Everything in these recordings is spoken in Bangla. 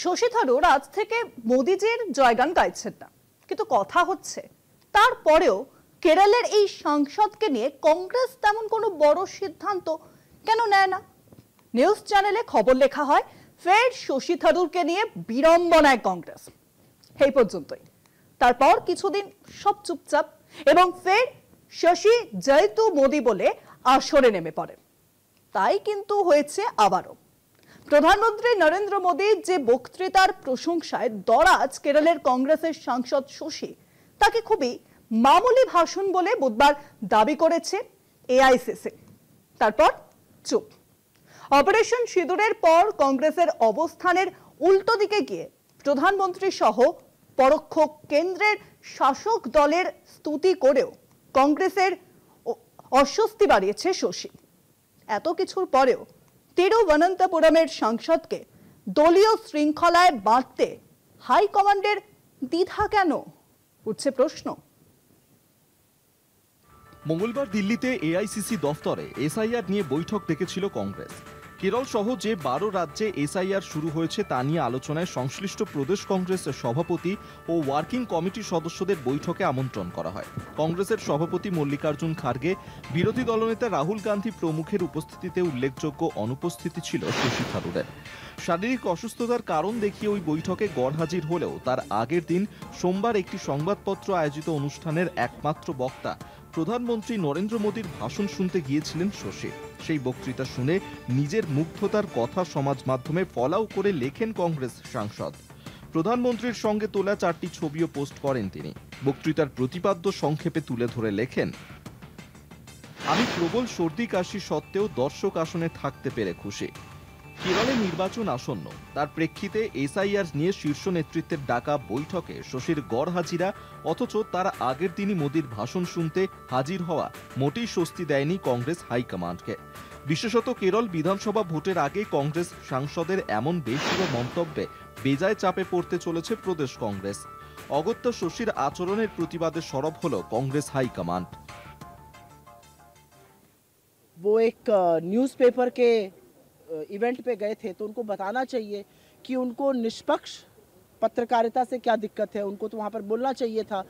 শশী থারুর আজ থেকে মোদিজির জয়গান গাইছেন না, কিন্তু কথা হচ্ছে তারপরেও কেরলের এই সাংসদকে নিয়ে কংগ্রেস তেমন কোনো বড় সিদ্ধান্ত কেন নেয় না। নিউজ চ্যানেলে খবর লেখা হয় ফের শশী থারুরকে নিয়ে বিড়ম্বনায় কংগ্রেস, এই পর্যন্তই। তারপর কিছুদিন সব চুপচাপ এবং ফের শশী জয়তু মোদি বলে আসরে নেমে পড়ে। তাই কিন্তু হয়েছে আবারও প্রধানমন্ত্রী নরেন্দ্র মোদীর যে বক্তৃতার প্রশংসায় দরাজ কেরলের কংগ্রেসের সাংসদ শশী, তাকে খুবই মামুলি ভাষণ বলে বুধবার দাবি করেছে এআইসিসি। তারপর চুপ। অপারেশন সিঁদুরের পর কংগ্রেসের অবস্থানের উল্টো দিকে গিয়ে প্রধানমন্ত্রী সহ পরোক্ষ কেন্দ্রের শাসক দলের স্তুতি করেও কংগ্রেসের অস্বস্তি বাড়িয়েছে শশী। এত কিছুর পরেও তিরুবনন্তপুরমের সাংসদকে দলীয় শৃঙ্খলায় বাঁধতে হাইকমান্ডের দ্বিধা কেন, উঠছে প্রশ্ন। মঙ্গলবার দিল্লিতে এআইসিসি দফতরে এসআইআর নিয়ে বৈঠক ডেকেছিল কংগ্রেস। কেরল সহ যে 12 রাজ্যে এসআইআর শুরু হয়েছে তা নিয়ে আলোচনায় সংশ্লিষ্ট প্রদেশ কংগ্রেসের সভাপতি ও ওয়ার্কিং কমিটির সদস্যদের বৈঠকে আমন্ত্রণ করা হয়। কংগ্রেসের সভাপতি মল্লিকার্জুন খার্গে, বিরোধী দলনেতা রাহুল গান্ধী প্রমুখের উপস্থিতিতে উল্লেখযোগ্য অনুপস্থিতি ছিল শশী থারুরের। শারীরিক অসুস্থতার কারণ দেখিয়ে ওই বৈঠকে গড়হাজির হলেও তার আগের দিন সোমবার একটি সংবাদপত্র আয়োজিত অনুষ্ঠানের একমাত্র বক্তা প্রধানমন্ত্রী নরেন্দ্র মোদীর ভাষণ শুনতে গিয়েছিলেন শশী। সেই বক্তৃতা শুনে নিজের মুগ্ধতার কথা সমাজ মাধ্যমে ফলাও করে লেখেন কংগ্রেস সাংসদ। প্রধানমন্ত্রীর সঙ্গে তোলা 4টি ছবিও পোস্ট করেন তিনি। বক্তৃতার প্রতিপাদ্য সংক্ষেপে তুলে ধরে লেখেন, আমি প্রবল সর্দি কাশি সত্ত্বেও দর্শক আসনে থাকতে পেরে খুশি। কেরলে নির্বাচন আসন্ন, তার প্রেক্ষিতে এসআইআর নিয়ে শীর্ষ নেতৃত্বের ডাকা বৈঠকে শশীর গড়হাজিরা, অথচ তার আগের দিনই মোদীর ভাষণ শুনতে হাজির হওয়া মোটেই স্বস্তি দেয়নি কংগ্রেস হাইকমান্ডকে। বিশেষত কেরল বিধানসভা ভোটের আগে কংগ্রেস সাংসদের এমন বেশির মন্তব্যে বেজায় চাপে পড়তে চলেছে প্রদেশ কংগ্রেস। অগত্যা শশীর আচরণের প্রতিবাদে সরব হল কংগ্রেস হাইকমান্ড। वो एक न्यूज़पेपर के इवेंट पे गए थे, तो उनको बताना चाहिए कि उनको निष्पक्ष पत्रकारिता से क्या दिक्कत है। उनको तो वहाँ पर बोलना चाहिए था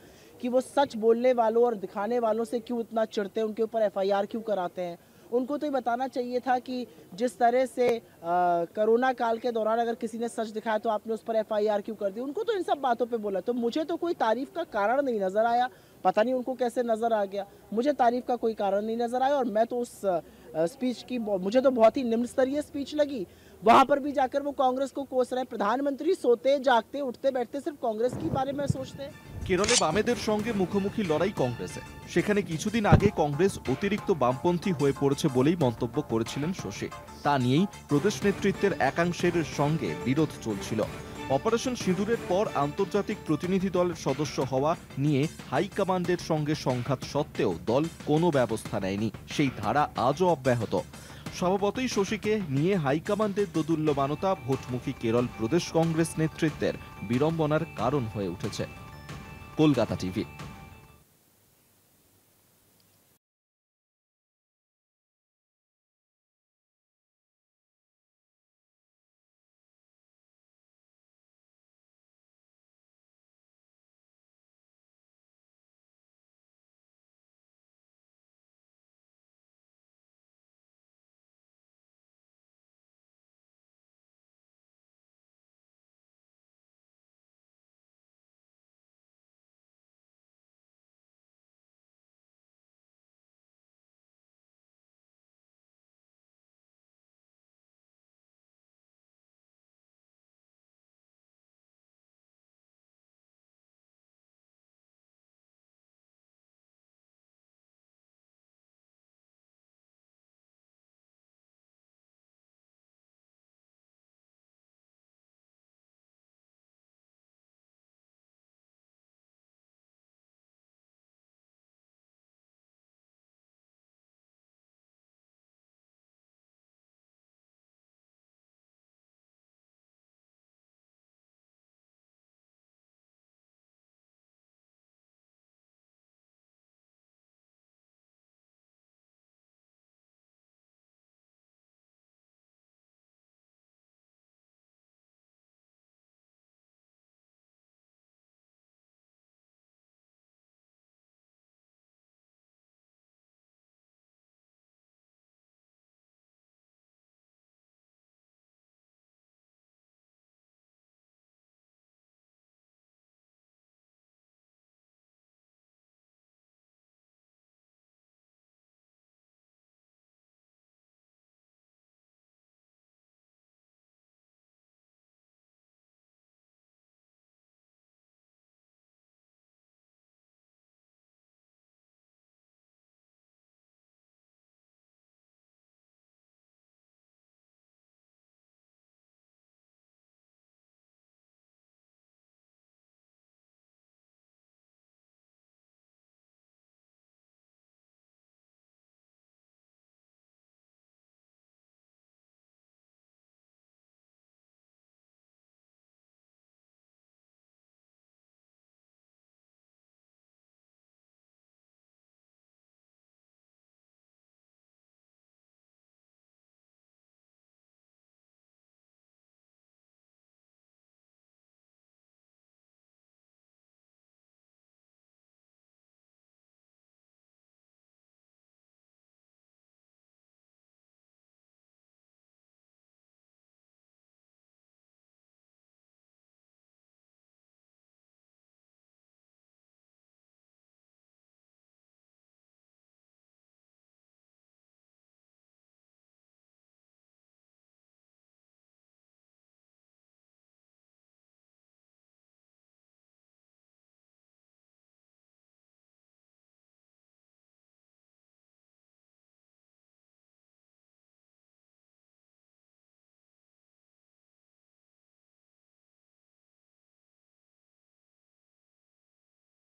कि वो सच बोलने वालों और दिखाने वालों से क्यों इतना चिढ़ते हैं, उनके ऊपर एफआईआर क्यों कराते हैं। उनको तो ये बताना चाहिए था कि जिस तरह से कोरोना काल के दौरान अगर किसी ने सच दिखाया तो आपने उस पर एफआईआर क्यों कर दी। उनको तो इन सब बातों पे बोला। तो मुझे तो कोई तारीफ का कारण नहीं नज़र आया, पता नहीं उनको कैसे नज़र आ गया। मुझे तारीफ का कोई कारण नहीं नज़र आया और मैं तो उस स्पीच की, मुझे तो बहुत ही निम्न स्तरीय स्पीच लगी। वहाँ पर भी जाकर वो कांग्रेस को कोस रहे हैं। प्रधानमंत्री सोते जागते उठते बैठते सिर्फ कांग्रेस के बारे में सोचते हैं। কেরলে বামেদের সঙ্গে মুখোমুখি লড়াই কংগ্রেসে। সেখানে কিছুদিন আগে কংগ্রেস অতিরিক্ত বামপন্থী হয়ে পড়েছে বলেই মন্তব্য করেছিলেন শশী। তা নিয়েই প্রদেশ নেতৃত্বের একাংশের সঙ্গে বিরোধ চলছিল। অপারেশন সিঁদুরের পর আন্তর্জাতিক প্রতিনিধি দলের সদস্য হওয়া নিয়ে হাইকমান্ডের সঙ্গে সংঘাত সত্ত্বেও দল কোনো ব্যবস্থা নেয়নি। সেই ধারা আজও অব্যাহত। স্বভাবতই শশীকে নিয়ে হাইকমান্ডের দোদুল্যমানতা ভোটমুখী কেরল প্রদেশ কংগ্রেস নেতৃত্বের বিড়ম্বনার কারণ হয়ে উঠেছে। কলকাতা টিভি।